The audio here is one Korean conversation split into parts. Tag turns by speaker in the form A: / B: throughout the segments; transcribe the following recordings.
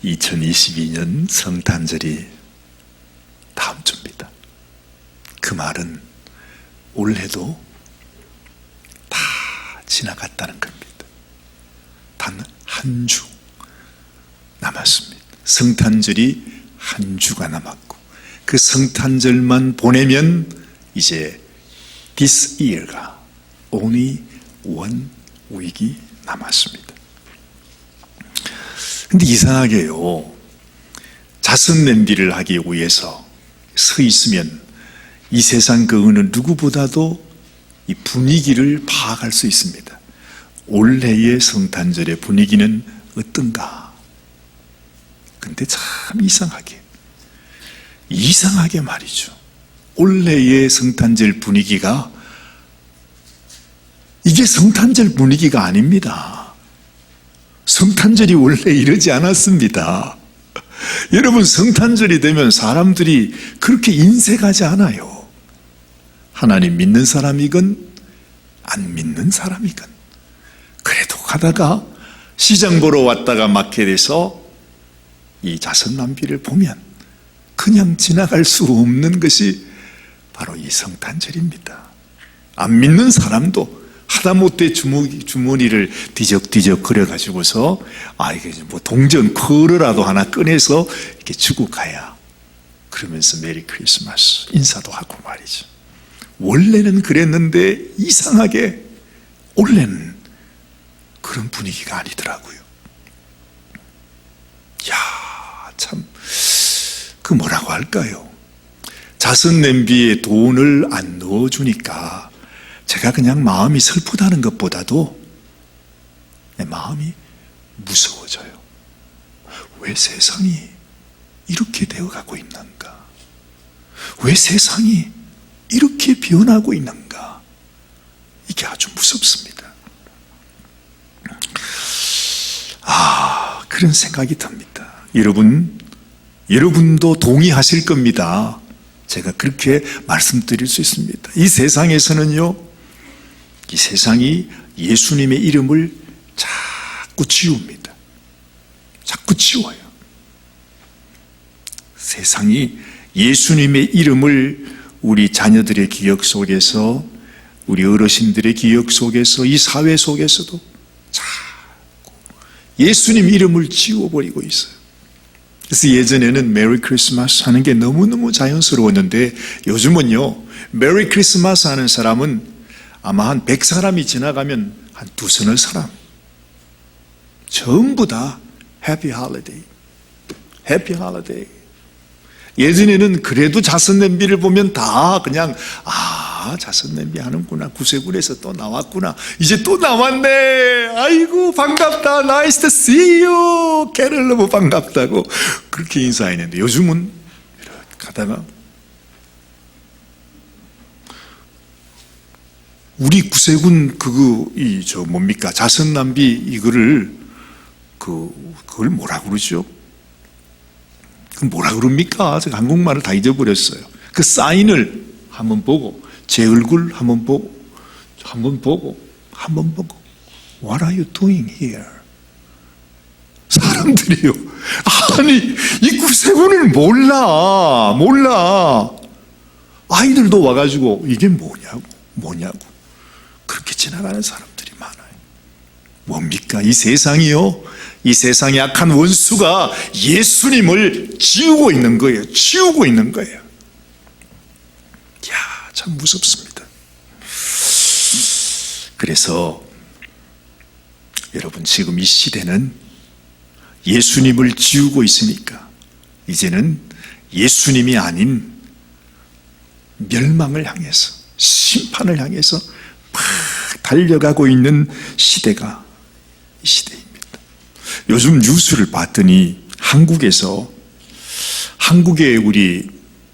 A: 2022년 성탄절이 다음 주입니다. 그 말은 올해도 다 지나갔다는 겁니다. 단 한 주 남았습니다. 성탄절이 한 주가 남았고 그 성탄절만 보내면 이제 this year가 only one week이 남았습니다. 근데 이상하게요, 자선 냄비를 하기 위해서 서 있으면 이 세상 그 어느 누구보다도 이 분위기를 파악할 수 있습니다. 올해의 성탄절의 분위기는 어떤가? 근데 참 이상하게 말이죠, 올해의 성탄절 분위기가 이게 성탄절 분위기가 아닙니다. 성탄절이 원래 이러지 않았습니다. 여러분, 성탄절이 되면 사람들이 그렇게 인색하지 않아요. 하나님 믿는 사람이건 안 믿는 사람이건. 그래도 가다가 시장 보러 왔다가 마켓에서 이 자선 낭비를 보면 그냥 지나갈 수 없는 것이 바로 이 성탄절입니다. 안 믿는 사람도 하다못해 주머니를 뒤적뒤적 그려가지고서 이게 뭐 동전 컬러라도 하나 꺼내서 이렇게 주고 가야, 그러면서 메리 크리스마스 인사도 하고 말이죠. 원래는 그랬는데 이상하게 올해는 그런 분위기가 아니더라고요. 참, 그 뭐라고 할까요? 자선 냄비에 돈을 안 넣어주니까 제가 그냥 마음이 슬프다는 것보다도 내 마음이 무서워져요. 왜 세상이 이렇게 되어가고 있는가? 왜 세상이 이렇게 변하고 있는가? 이게 아주 무섭습니다. 그런 생각이 듭니다. 여러분도 동의하실 겁니다. 제가 그렇게 말씀드릴 수 있습니다. 이 세상에서는요, 이 세상이 예수님의 이름을 자꾸 지웁니다. 자꾸 지워요. 세상이 예수님의 이름을 우리 자녀들의 기억 속에서, 우리 어르신들의 기억 속에서, 이 사회 속에서도 자꾸 예수님 이름을 지워버리고 있어요. 그래서 예전에는 메리 크리스마스 하는 게 너무너무 자연스러웠는데 요즘은요, 메리 크리스마스 하는 사람은 아마 한 100사람이 지나가면 한 두서너 사람, 전부 다 해피 할리데이, 해피 할리데이. 예전에는 그래도 자선 냄비를 보면 다 그냥 자선 냄비 하는구나, 구세군에서 또 나왔구나, 이제 또 나왔네, 아이고 반갑다, 나이스 투 씨 유, 걔를 너무 반갑다고 그렇게 인사했는데 요즘은 이렇게 가다가 우리 구세군 뭡니까, 자선 낭비 이거를 그걸 뭐라 그러죠? 그 뭐라 그럽니까? 제가 한국말을 다 잊어버렸어요. 그 사인을 한번 보고, 제 얼굴 한번 보고, What are you doing here? 사람들이요, 아니 이 구세군을 몰라. 아이들도 와가지고 이게 뭐냐고 그렇게 지나가는 사람들이 많아요. 뭡니까? 이 세상이요, 이 세상의 악한 원수가 예수님을 지우고 있는 거예요. 참 무섭습니다. 그래서 여러분, 지금 이 시대는 예수님을 지우고 있으니까 이제는 예수님이 아닌 멸망을 향해서, 심판을 향해서 막 달려가고 있는 시대가 이 시대입니다. 요즘 뉴스를 봤더니 한국의 우리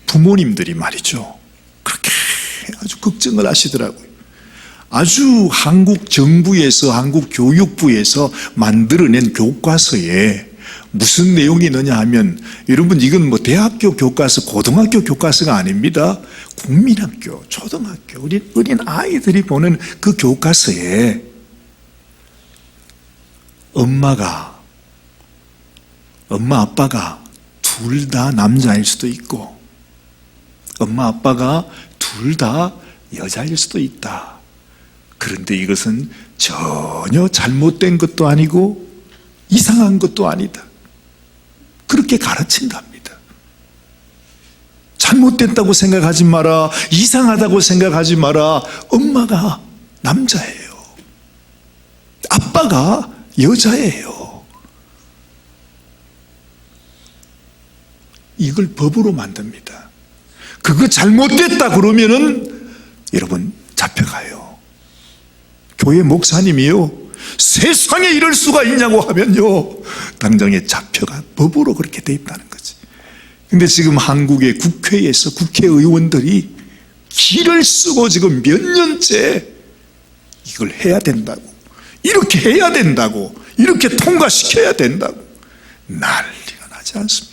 A: 부모님들이 말이죠, 그렇게 아주 걱정을 하시더라고요. 아주 한국 정부에서, 한국 교육부에서 만들어낸 교과서에 무슨 내용이 있느냐 하면, 여러분 이건 뭐 대학교 교과서, 고등학교 교과서가 아닙니다. 국민학교, 초등학교, 어린 아이들이 보는 그 교과서에 엄마가 엄마 아빠가 둘 다 남자일 수도 있고 엄마 아빠가 둘 다 여자일 수도 있다. 그런데 이것은 전혀 잘못된 것도 아니고 이상한 것도 아니다. 그렇게 가르친답니다. 잘못됐다고 생각하지 마라. 이상하다고 생각하지 마라. 엄마가 남자예요. 아빠가 여자예요. 이걸 법으로 만듭니다. 그거 잘못됐다 그러면은 여러분 잡혀가요. 교회 목사님이요, 세상에 이럴 수가 있냐고 하면요 당장에 잡혀가. 법으로 그렇게 돼 있다는 거지. 근데 지금 한국의 국회에서 국회의원들이 기를 쓰고 지금 몇 년째 이걸 해야 된다고, 이렇게 해야 된다고, 이렇게 통과시켜야 된다고 난리가 나지 않습니까?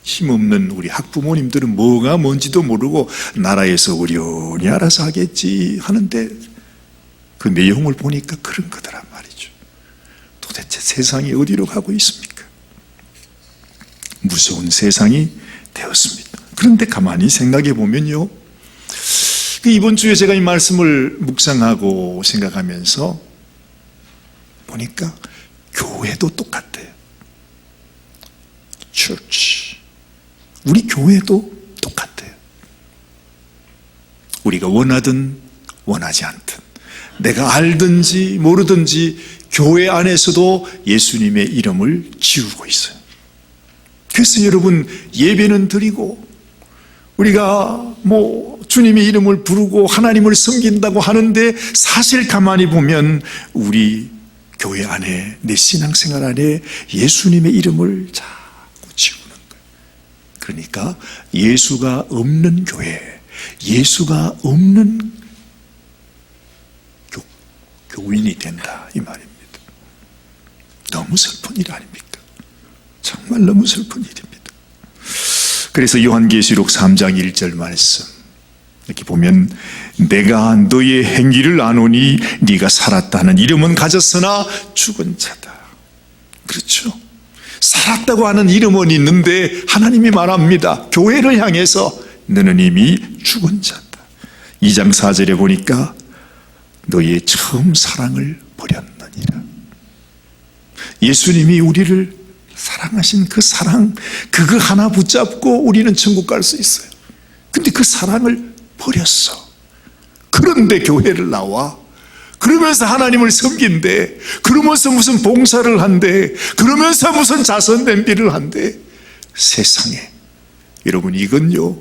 A: 힘없는 우리 학부모님들은 뭐가 뭔지도 모르고 나라에서 어련히 알아서 하겠지 하는데 그 내용을 보니까 그런 거더란 말이죠. 도대체 세상이 어디로 가고 있습니까? 무서운 세상이 되었습니다. 그런데 가만히 생각해 보면요, 이번 주에 제가 이 말씀을 묵상하고 생각하면서 보니까 교회도 똑같아요. Church. 우리 교회도 똑같아요. 우리가 원하든 원하지 않든, 내가 알든지 모르든지 교회 안에서도 예수님의 이름을 지우고 있어요. 그래서 여러분 예배는 드리고 우리가 주님의 이름을 부르고 하나님을 섬긴다고 하는데 사실 가만히 보면 우리 교회 안에, 내 신앙생활 안에 예수님의 이름을 자꾸 지우는 거예요. 그러니까 예수가 없는 교회, 예수가 없는 교인이 된다 이 말입니다. 너무 슬픈 일 아닙니까? 정말 너무 슬픈 일입니다. 그래서 요한계시록 3장 1절 말씀 이렇게 보면 내가 너의 행위를 아노니 네가 살았다는 이름은 가졌으나 죽은 자다. 그렇죠? 살았다고 하는 이름은 있는데 하나님이 말합니다. 교회를 향해서 너는 이미 죽은 자다. 2장 4절에 보니까 너의 처음 사랑을 버렸느니라. 예수님이 우리를 사랑하신 그 사랑, 그거 하나 붙잡고 우리는 천국 갈 수 있어요. 근데 그 사랑을 버렸어. 그런데 교회를 나와. 그러면서 하나님을 섬긴대. 그러면서 무슨 봉사를 한대. 그러면서 무슨 자선 냄비를 한대. 세상에. 여러분 이건요,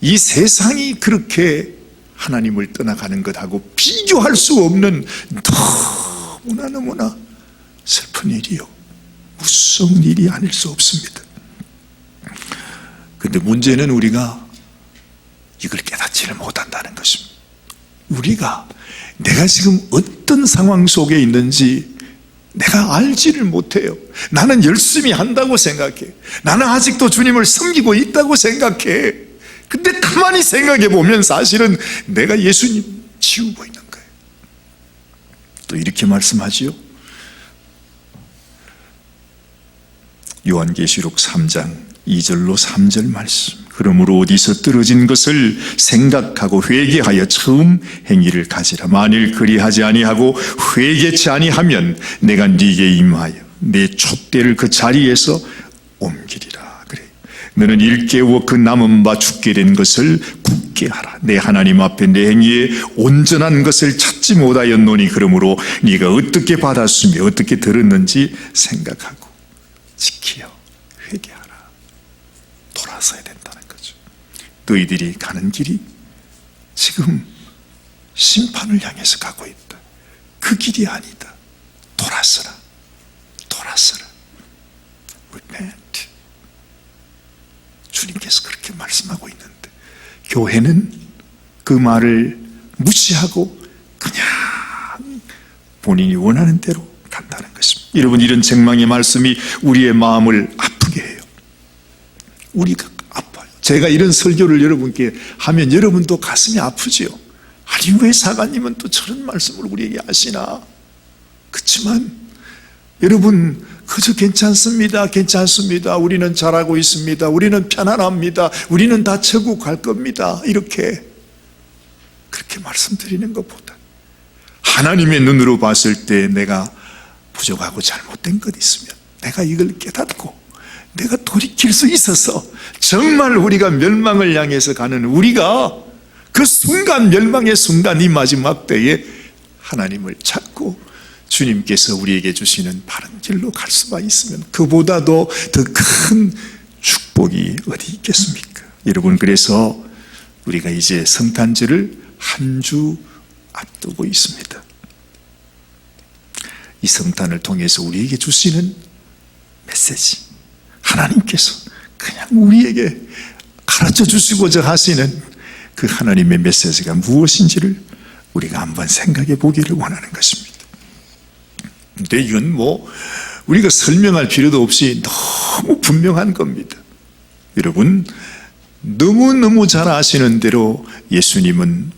A: 이 세상이 그렇게 하나님을 떠나가는 것하고 비교할 수 없는 너무나 슬픈 일이요, 무서운 일이 아닐 수 없습니다. 그런데 문제는 우리가 이걸 깨닫지를 못한다는 것입니다. 우리가 내가 지금 어떤 상황 속에 있는지 내가 알지를 못해요. 나는 열심히 한다고 생각해. 나는 아직도 주님을 섬기고 있다고 생각해. 근데 가만히 생각해 보면 사실은 내가 예수님 지우고 있는 거예요. 또 이렇게 말씀하지요. 요한계시록 3장 2절로 3절 말씀. 그러므로 어디서 떨어진 것을 생각하고 회개하여 처음 행위를 가지라. 만일 그리하지 아니하고 회개치 아니하면 내가 네게 임하여 내 촛대를 그 자리에서 옮기리라. 그래. 너는 일깨워 그 남은 바 죽게 된 것을 굳게 하라. 내 하나님 앞에 내 행위에 온전한 것을 찾지 못하였노니 그러므로 네가 어떻게 받았으며 어떻게 들었는지 생각하고 지키어 회개하라. 돌아서야 된다는 거죠. 너희들이 가는 길이 지금 심판을 향해서 가고 있다. 그 길이 아니다. 돌아서라. Repent. 주님께서 그렇게 말씀하고 있는데 교회는 그 말을 무시하고 그냥 본인이 원하는 대로 간다는 것입니다. 여러분, 이런 책망의 말씀이 우리의 마음을 아프게 해요. 우리가 아파요. 제가 이런 설교를 여러분께 하면 여러분도 가슴이 아프지요. 아니 왜 사관님은 또 저런 말씀을 우리에게 하시나. 그렇지만 여러분, 그저 괜찮습니다, 괜찮습니다, 우리는 잘하고 있습니다, 우리는 편안합니다, 우리는 다 천국 갈 겁니다, 그렇게 말씀드리는 것보다 하나님의 눈으로 봤을 때 내가 부족하고 잘못된 것 있으면 내가 이걸 깨닫고 내가 돌이킬 수 있어서 정말 우리가 멸망을 향해서 가는 우리가 그 순간, 멸망의 순간, 이 마지막 때에 하나님을 찾고 주님께서 우리에게 주시는 바른 길로 갈 수가 있으면 그보다도 더 큰 축복이 어디 있겠습니까? 여러분, 그래서 우리가 이제 성탄절을 한 주 앞두고 있습니다. 이 성탄을 통해서 우리에게 주시는 메시지, 하나님께서 그냥 우리에게 가르쳐 주시고자 하시는 그 하나님의 메시지가 무엇인지를 우리가 한번 생각해 보기를 원하는 것입니다. 근데 이건 우리가 설명할 필요도 없이 너무 분명한 겁니다. 여러분, 너무너무 잘 아시는 대로 예수님은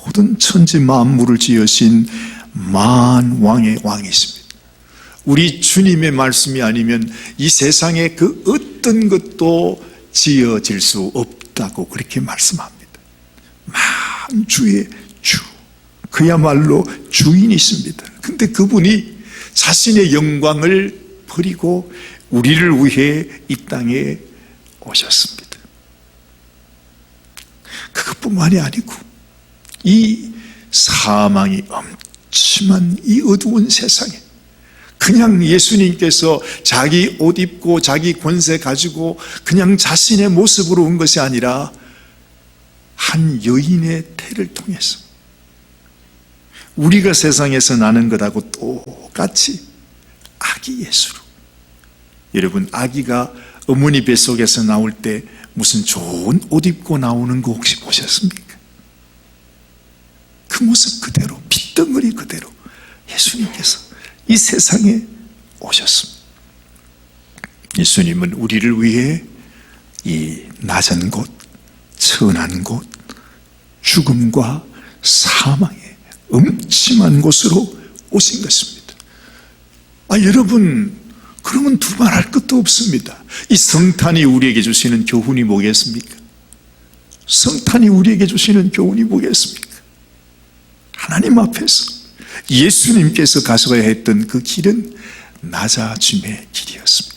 A: 모든 천지 만물을 지으신 만왕의 왕이십니다. 우리 주님의 말씀이 아니면 이 세상에 그 어떤 것도 지어질 수 없다고 그렇게 말씀합니다. 만주의 주, 그야말로 주인이십니다. 근데 그분이 자신의 영광을 버리고 우리를 위해 이 땅에 오셨습니다. 그것뿐만이 아니고 이 사망이 엄침한 이 어두운 세상에 그냥 예수님께서 자기 옷 입고 자기 권세 가지고 그냥 자신의 모습으로 온 것이 아니라 한 여인의 태를 통해서 우리가 세상에서 나는 것하고 똑같이 아기 예수로. 여러분, 아기가 어머니 뱃속에서 나올 때 무슨 좋은 옷 입고 나오는 거 혹시 보셨습니까? 그 모습 그대로, 핏덩어리 그대로 예수님께서 이 세상에 오셨습니다. 예수님은 우리를 위해 이 낮은 곳, 천한 곳, 죽음과 사망의 음침한 곳으로 오신 것입니다. 여러분, 그러면 두말할 것도 없습니다. 이 성탄이 우리에게 주시는 교훈이 뭐겠습니까? 성탄이 우리에게 주시는 교훈이 뭐겠습니까? 하나님 앞에서 예수님께서 가셔야 했던 그 길은 낮아짐의 길이었습니다.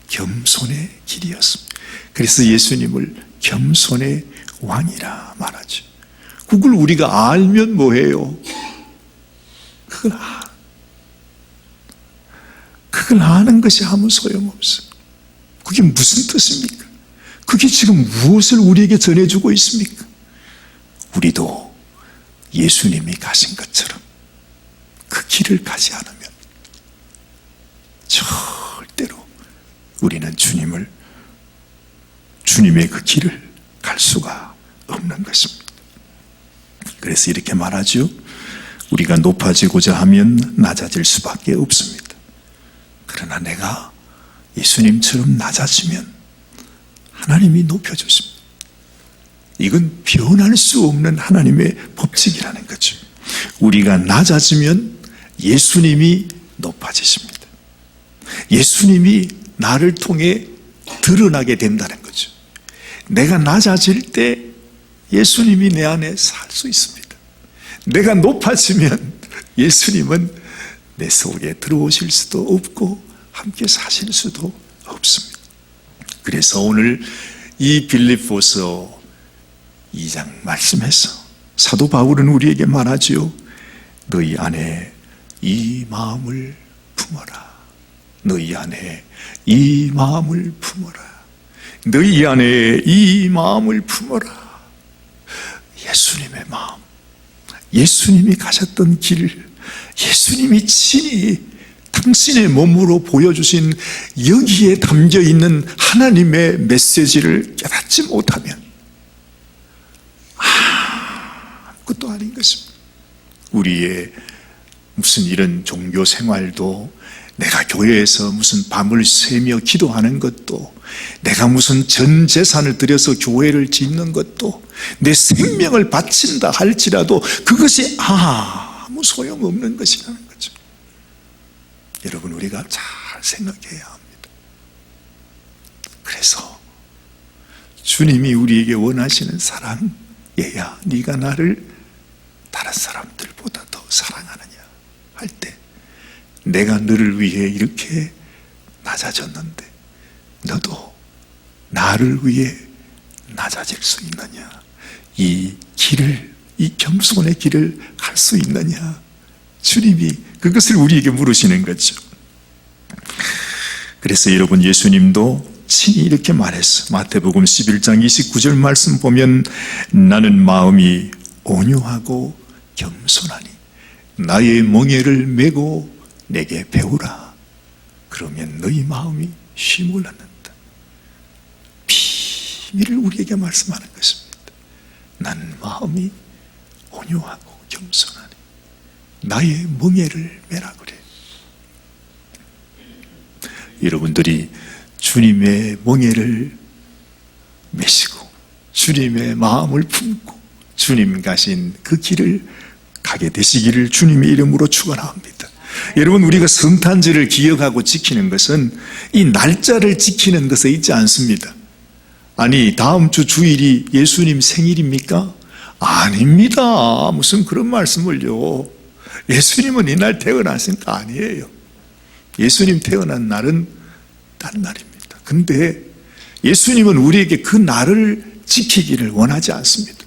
A: 겸손의 길이었습니다. 그래서 예수님을 겸손의 왕이라 말하죠. 그걸 우리가 알면 뭐해요? 그걸 아는 것이 아무 소용없어요. 그게 무슨 뜻입니까? 그게 지금 무엇을 우리에게 전해주고 있습니까? 우리도 예수님이 가신 것처럼 그 길을 가지 않으면 절대로 우리는 주님의 그 길을 갈 수가 없는 것입니다. 그래서 이렇게 말하죠. 우리가 높아지고자 하면 낮아질 수밖에 없습니다. 그러나 내가 예수님처럼 낮아지면 하나님이 높여주십니다. 이건 변할 수 없는 하나님의 법칙이라는 거죠. 우리가 낮아지면 예수님이 높아지십니다. 예수님이 나를 통해 드러나게 된다는 거죠. 내가 낮아질 때 예수님이 내 안에 살 수 있습니다. 내가 높아지면 예수님은 내 속에 들어오실 수도 없고 함께 사실 수도 없습니다. 그래서 오늘 이 빌립보서 2장 말씀에서 사도 바울은 우리에게 말하지요. 너희 안에 이 마음을 품어라. 너희 안에 이 마음을 품어라. 너희 안에 이 마음을 품어라. 예수님의 마음, 예수님이 가셨던 길, 예수님이 친히 당신의 몸으로 보여주신 여기에 담겨있는 하나님의 메시지를 깨닫지 못하면 아무것도 아닌 것입니다. 우리의 무슨 이런 종교 생활도, 내가 교회에서 무슨 밤을 새며 기도하는 것도, 내가 무슨 전 재산을 들여서 교회를 짓는 것도, 내 생명을 바친다 할지라도 그것이 아무 소용없는 것이라는 거죠. 여러분, 우리가 잘 잘 생각해야 합니다. 그래서 주님이 우리에게 원하시는 사랑, 얘야 네가 나를 다른 사람들보다 더 사랑하느냐 할 때, 내가 너를 위해 이렇게 낮아졌는데 너도 나를 위해 낮아질 수 있느냐, 이 길을, 이 겸손의 길을 갈 수 있느냐, 주님이 그것을 우리에게 물으시는 거죠. 그래서 여러분, 예수님도 친히 이렇게 말했어. 마태복음 11장 29절 말씀 보면 나는 마음이 온유하고 겸손하니 나의 멍에를 메고 내게 배우라. 그러면 너희 마음이 쉼을 얻는다. 비밀을 우리에게 말씀하는 것입니다. 나는 마음이 온유하고 겸손하니 나의 멍에를 메라 그래. 여러분들이 주님의 멍에를 메시고 주님의 마음을 품고 주님 가신 그 길을 가게 되시기를 주님의 이름으로 축원합니다. 여러분, 우리가 성탄절을 기억하고 지키는 것은 이 날짜를 지키는 것에 있지 않습니다. 아니, 다음 주 주일이 예수님 생일입니까? 아닙니다. 무슨 그런 말씀을요. 예수님은 이날 태어나신 거 아니에요. 예수님 태어난 날은 다른 날입니다. 근데 예수님은 우리에게 그 날을 지키기를 원하지 않습니다.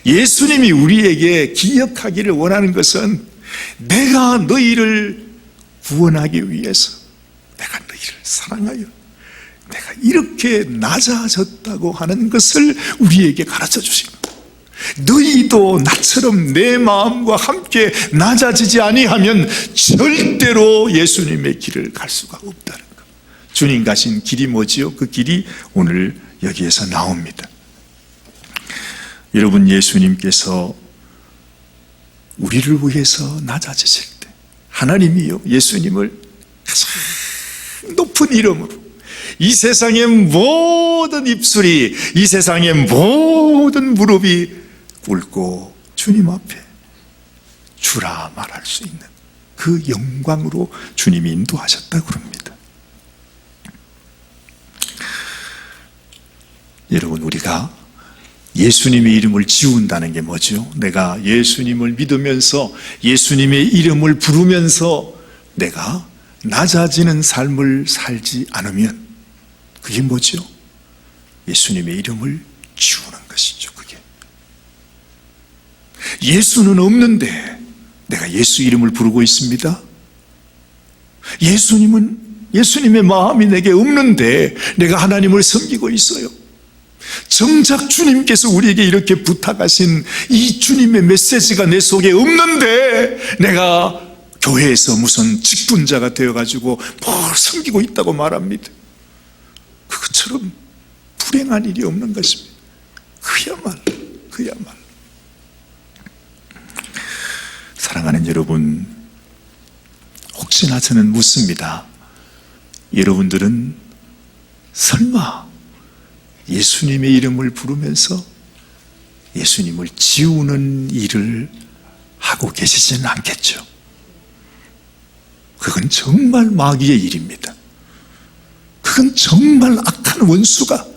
A: 예수님이 우리에게 기억하기를 원하는 것은 내가 너희를 구원하기 위해서 내가 너희를 사랑하여 내가 이렇게 낮아졌다고 하는 것을 우리에게 가르쳐 주십니다. 너희도 나처럼 내 마음과 함께 낮아지지 아니하면 절대로 예수님의 길을 갈 수가 없다는 것. 주님 가신 길이 뭐지요? 그 길이 오늘 여기에서 나옵니다. 여러분, 예수님께서 우리를 위해서 낮아지실 때 하나님이요, 예수님을 가장 높은 이름으로 이 세상의 모든 입술이, 이 세상의 모든 무릎이 꿇고 주님 앞에 주라 말할 수 있는 그 영광으로 주님이 인도하셨다고 그럽니다. 여러분, 우리가 예수님의 이름을 지운다는 게 뭐죠? 내가 예수님을 믿으면서 예수님의 이름을 부르면서 내가 낮아지는 삶을 살지 않으면 그게 뭐죠? 예수님의 이름을 지우는 것이죠. 그게 예수는 없는데 내가 예수 이름을 부르고 있습니다. 예수님의 마음이 내게 없는데 내가 하나님을 섬기고 있어요. 정작 주님께서 우리에게 이렇게 부탁하신 이 주님의 메시지가 내 속에 없는데 내가 교회에서 무슨 직분자가 되어가지고 뭘 섬기고 있다고 말합니다. 그것처럼 불행한 일이 없는 것입니다. 그야말로 사랑하는 여러분, 혹시나 저는 묻습니다. 여러분들은 설마 예수님의 이름을 부르면서 예수님을 지우는 일을 하고 계시지는 않겠죠? 그건 정말 마귀의 일입니다. 그건 정말 악한 원수가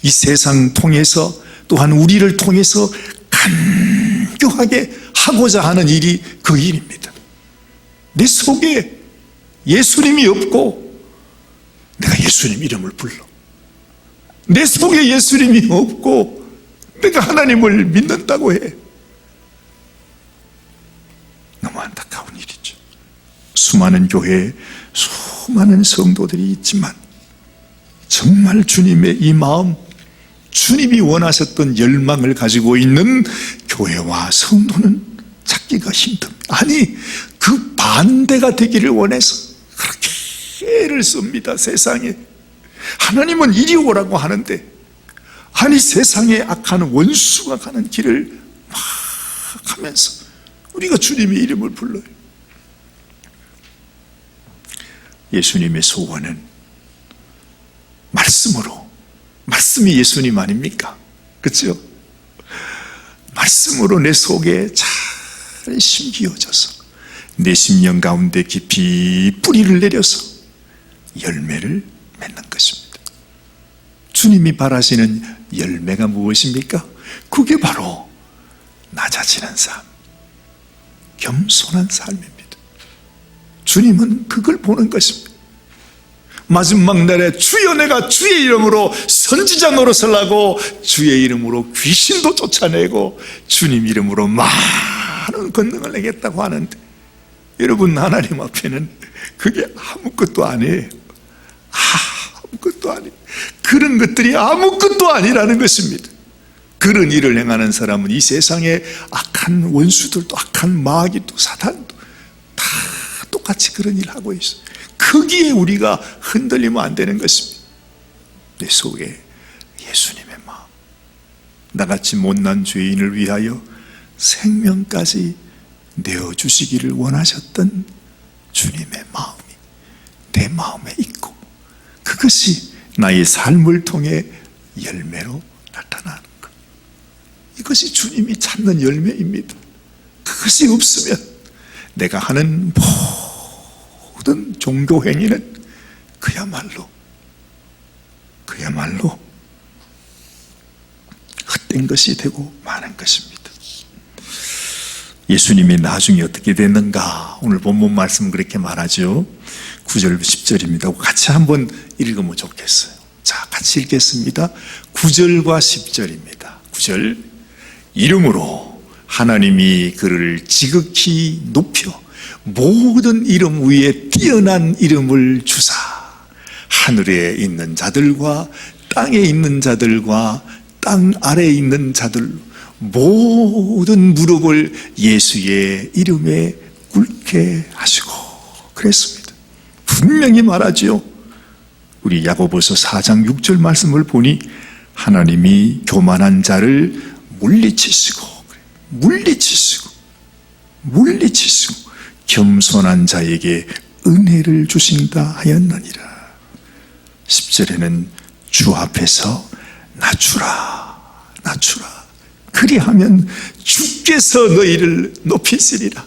A: 이 세상 통해서 또한 우리를 통해서 간교하게 하고자 하는 일이 그 일입니다. 내 속에 예수님이 없고 내가 예수님 이름을 불러, 내 속에 예수님이 없고 내가 하나님을 믿는다고 해. 너무 안타까운 일이죠. 수많은 교회에 수많은 성도들이 있지만 정말 주님의 이 마음, 주님이 원하셨던 열망을 가지고 있는 교회와 성도는 찾기가 힘듭니다. 아니, 그 반대가 되기를 원해서 그렇게 애를 씁니다. 세상에 하나님은 이리 오라고 하는데, 아니 세상에 악한 원수가 가는 길을 막 하면서 우리가 주님의 이름을 불러요. 예수님의 소원은 말씀으로, 말씀이 예수님 아닙니까? 그렇죠? 말씀으로 내 속에 잘 심기어져서 내 심령 가운데 깊이 뿌리를 내려서 열매를 맺는 것입니다. 주님이 바라시는 열매가 무엇입니까? 그게 바로 낮아지는 삶, 겸손한 삶입니다. 주님은 그걸 보는 것입니다. 마지막 날에 주여 내가 주의 이름으로 선지자 노릇을 하고 주의 이름으로 귀신도 쫓아내고 주님 이름으로 많은 권능을 내겠다고 하는데, 여러분, 하나님 앞에는 그게 아무것도 아니에요. 아무것도 아니에요. 그런 것들이 아무것도 아니라는 것입니다. 그런 일을 행하는 사람은 이 세상에 악한 원수들도, 악한 마귀도, 사탄도 다 똑같이 그런 일을 하고 있어요. 거기에 우리가 흔들리면 안 되는 것입니다. 내 속에 예수님의 마음, 나같이 못난 죄인을 위하여 생명까지 내어주시기를 원하셨던 주님의 마음이 내 마음에 있고, 그것이 나의 삶을 통해 열매로 나타나는 것, 이것이 주님이 찾는 열매입니다. 그것이 없으면 내가 하는 모든 종교 행위는 그야말로 헛된 것이 되고 마는 것입니다. 예수님이 나중에 어떻게 됐는가? 오늘 본문 말씀 그렇게 말하죠. 9절 10절입니다. 같이 한번 읽으면 좋겠어요. 자, 같이 읽겠습니다. 9절과 10절입니다. 9절, 이름으로 하나님이 그를 지극히 높여 모든 이름 위에 뛰어난 이름을 주사 하늘에 있는 자들과 땅에 있는 자들과 땅 아래에 있는 자들 모든 무릎을 예수의 이름에 꿇게 하시고 그랬습니다. 분명히 말하지요. 우리 야고보서 4장 6절 말씀을 보니 하나님이 교만한 자를 물리치시고 겸손한 자에게 은혜를 주신다 하였느니라. 10절에는 주 앞에서 낮추라 그리하면 주께서 너희를 높이시리라.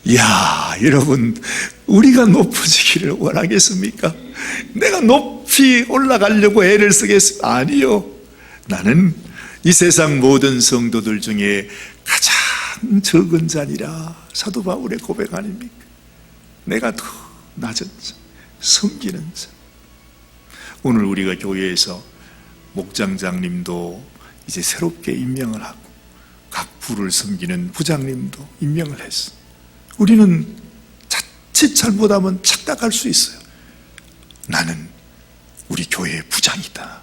A: 이야, 여러분, 우리가 높아지기를 원하겠습니까? 내가 높이 올라가려고 애를 쓰겠습니까? 아니요. 나는 이 세상 모든 성도들 중에 가장 적은 자니라. 사도 바울의 고백 아닙니까? 내가 더 낮은 자, 섬기는 자. 오늘 우리가 교회에서 목장장님도 이제 새롭게 임명을 하고 각 부를 섬기는 부장님도 임명을 했어. 우리는 자칫 잘못하면 착각할 수 있어요. 나는 우리 교회의 부장이다.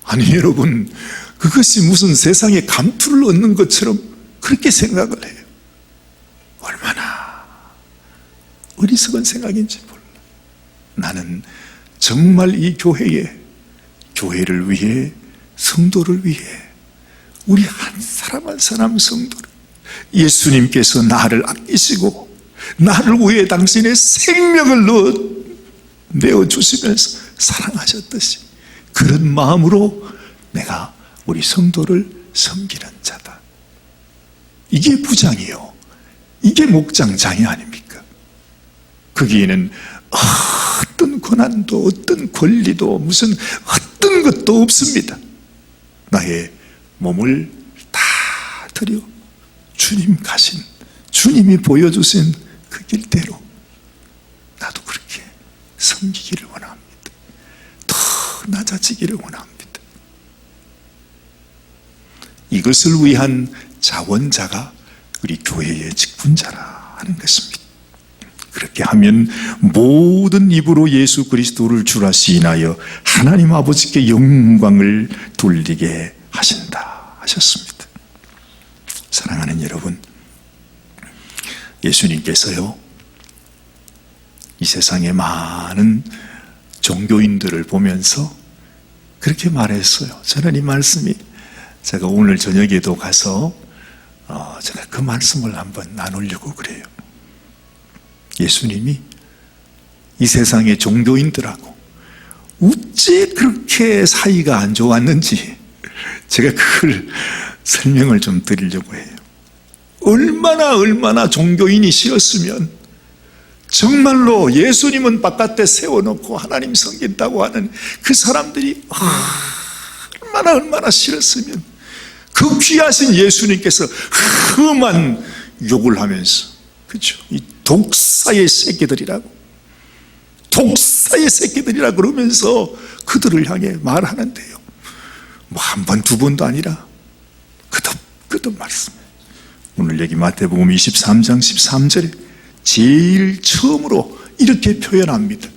A: 아니, 여러분, 그것이 무슨 세상에 감투를 얻는 것처럼 그렇게 생각을 해요. 얼마나 어리석은 생각인지 몰라. 나는 정말 이 교회를 위해, 성도를 위해, 우리 한 사람 한 사람 성도를 예수님께서 나를 아끼시고 나를 위해 당신의 생명을 내어주시면서 사랑하셨듯이 그런 마음으로 내가 우리 성도를 섬기는 자다. 이게 부장이요, 이게 목장장이 아닙니까? 거기에는 어떤 권한도 어떤 권리도 무슨 어떤 것도 없습니다. 나의 몸을 다 드려 주님 가신, 주님이 보여주신 그 길대로 나도 그렇게 섬기기를 원합니다. 더 낮아지기를 원합니다. 이것을 위한 자원자가 우리 교회의 직분자라 하는 것입니다. 그렇게 하면 모든 입으로 예수 그리스도를 주라 시인하여 하나님 아버지께 영광을 돌리게 하신다 하셨습니다. 사랑하는 여러분, 예수님께서요, 이 세상의 많은 종교인들을 보면서 그렇게 말했어요. 저는 이 말씀이, 제가 오늘 저녁에도 가서 제가 그 말씀을 한번 나누려고 그래요. 예수님이 이 세상의 종교인들하고 어찌 그렇게 사이가 안 좋았는지 제가 그걸 설명을 좀 드리려고 해요. 얼마나 종교인이 싫었으면 정말로 예수님은 바깥에 세워놓고 하나님 섬긴다고 하는 그 사람들이 얼마나 싫었으면 그 귀하신 예수님께서 험한 욕을 하면서, 그렇죠? 이 독사의 새끼들이라고 그러면서 그들을 향해 말하는데요, 뭐 한 번 두 번도 아니라 거듭 말씀해요. 오늘 여기 마태복음 23장 13절에 제일 처음으로 이렇게 표현합니다.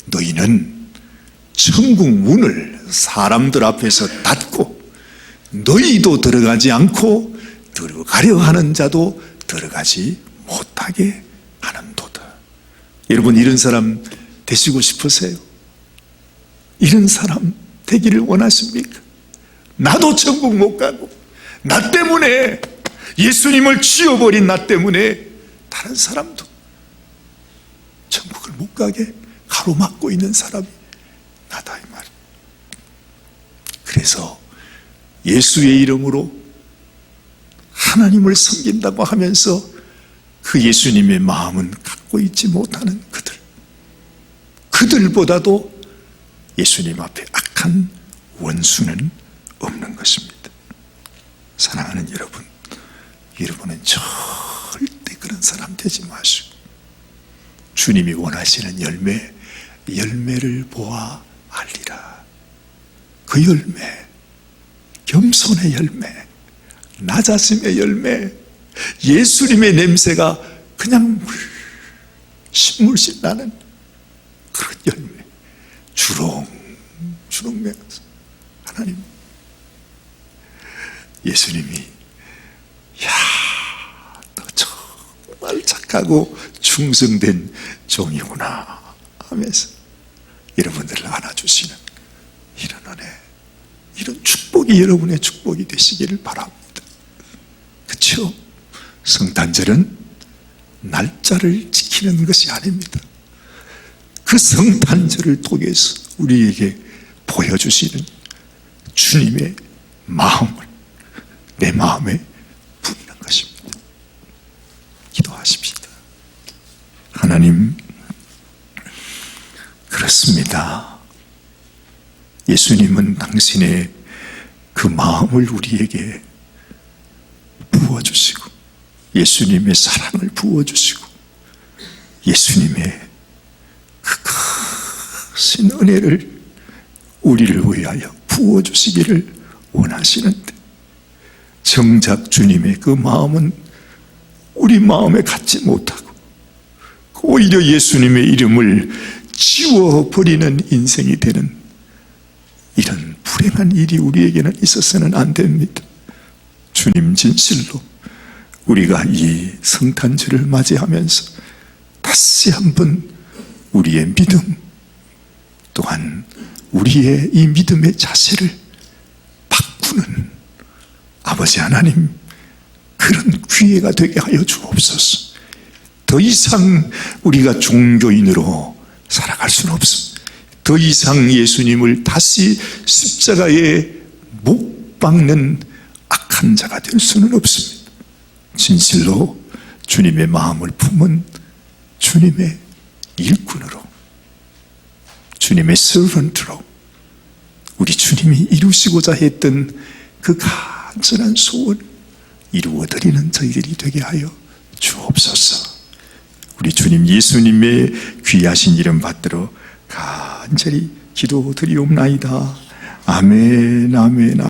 A: 너희는 천국 문을 사람들 앞에서 닫고 너희도 들어가지 않고 들어가려 하는 자도 들어가지 못하게 하는도다. 여러분, 이런 사람 되시고 싶으세요? 이런 사람 되기를 원하십니까? 나도 천국 못 가고, 나 때문에, 예수님을 지워버린 나 때문에 다른 사람도 천국을 못 가게 가로막고 있는 사람이 나다, 이 말이에요. 그래서 예수의 이름으로 하나님을 섬긴다고 하면서 그 예수님의 마음은 갖고 있지 못하는 그들보다도 예수님 앞에 악한 원수는 없는 것입니다. 사랑하는 여러분, 여러분은 절대 그런 사람 되지 마시고 주님이 원하시는 열매를 보아 알리라. 그 열매, 겸손의 열매, 낮아짐의 열매, 예수님의 냄새가 그냥 물씬 나는 그런 열매, 주렁주렁 매어서 하나님, 예수님이 너 정말 착하고 충성된 종이구나 하면서 여러분들을 안아주시는 이런 은혜, 이런 축복이 여러분의 축복이 되시기를 바랍니다. 그렇죠? 성탄절은 날짜를 지키는 것이 아닙니다. 그 성탄절을 통해서 우리에게 보여주시는 주님의 마음을 내 마음에 부리는 것입니다. 기도하십시다. 하나님, 그렇습니다. 예수님은 당신의 그 마음을 우리에게 부어주시고, 예수님의 사랑을 부어주시고, 예수님의 그 크신 은혜를 우리를 위하여 부어주시기를 원하시는데, 정작 주님의 그 마음은 우리 마음에 갖지 못하고 오히려 예수님의 이름을 지워버리는 인생이 되는 이런 불행한 일이 우리에게는 있어서는 안 됩니다. 주님, 진실로 우리가 이 성탄절을 맞이하면서 다시 한번 우리의 믿음, 또한 우리의 이 믿음의 자세를 바꾸는 아버지 하나님, 그런 기회가 되게 하여 주옵소서. 더 이상 우리가 종교인으로 살아갈 수는 없습니다. 더 이상 예수님을 다시 십자가에 못 박는 악한 자가 될 수는 없습니다. 진실로 주님의 마음을 품은 주님의 일꾼으로, 주님의 서번트로 우리 주님이 이루시고자 했던 그 간절한 소원 이루어드리는 저희들이 되게 하여 주옵소서. 우리 주님 예수님의 귀하신 이름 받들어 간절히 기도드리옵나이다. 아멘, 아멘.